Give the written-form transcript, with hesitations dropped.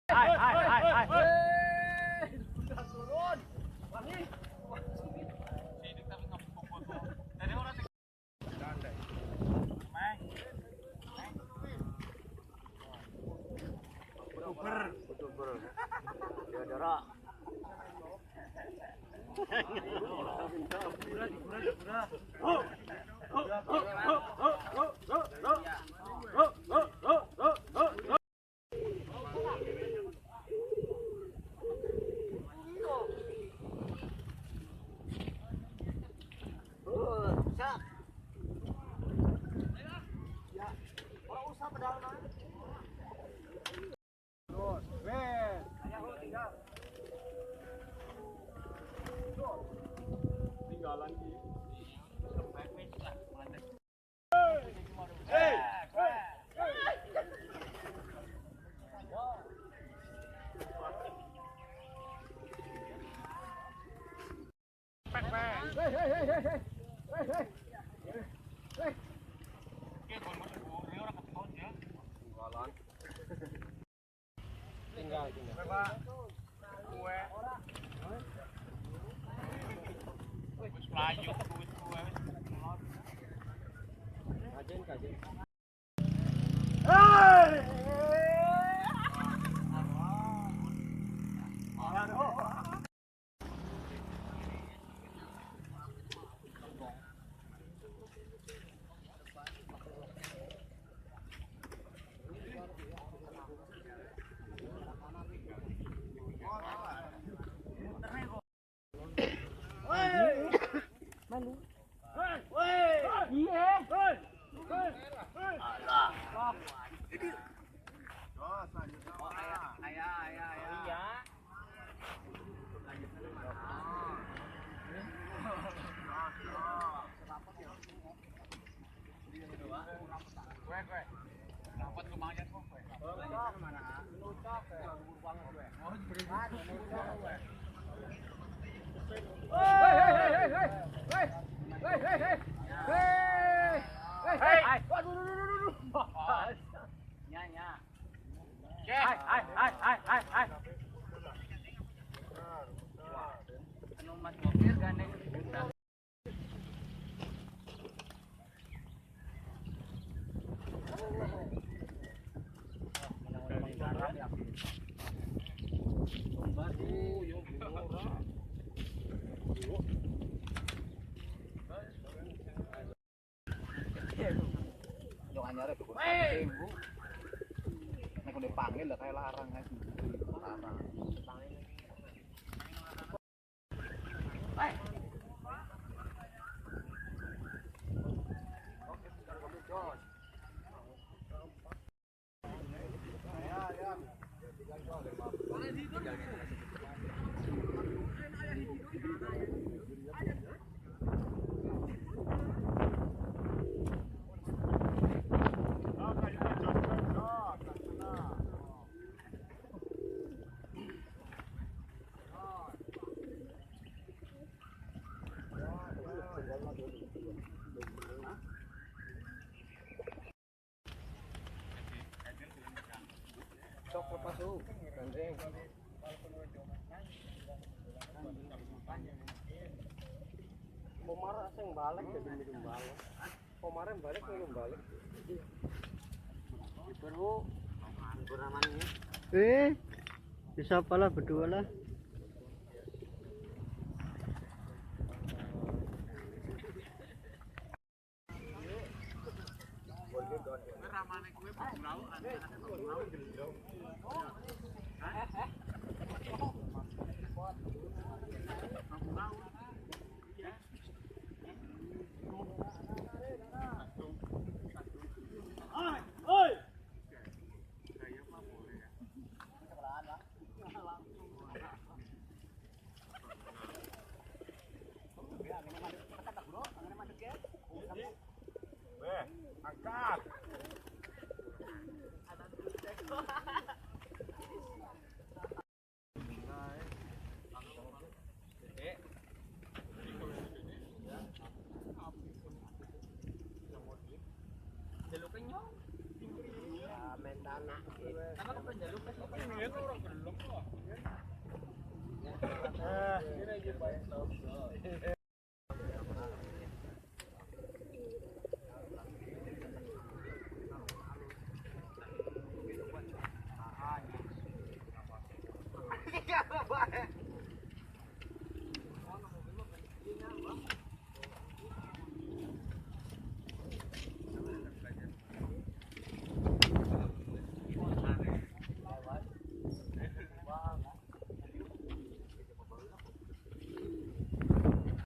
Hai. Udah turun. Wangi. Sini tapi ngambil kumpul tuh. Dari orang sih. Landai. Meng. Youtuber. Dia dara. Tinggal. Pak. Kue. Wis mlayu kuwi kue wis. Kajen. Kue. Dapat lumayan kok kue. Hai. Anu Mas Bokir gandeng. Nek udah panggil lah kayak larang aja. Larang. Sok lepas tuh, gandeng. Komar asing balik jadi minum balik. Komarnya balik minum balik. Baru bernamanya. Bisa pala berdua lah. Ramane kuwi berau antara berau gendong. Angkat. Jaluk kenyong. Ya, main tanah. Apa kepen jaluk? Baik,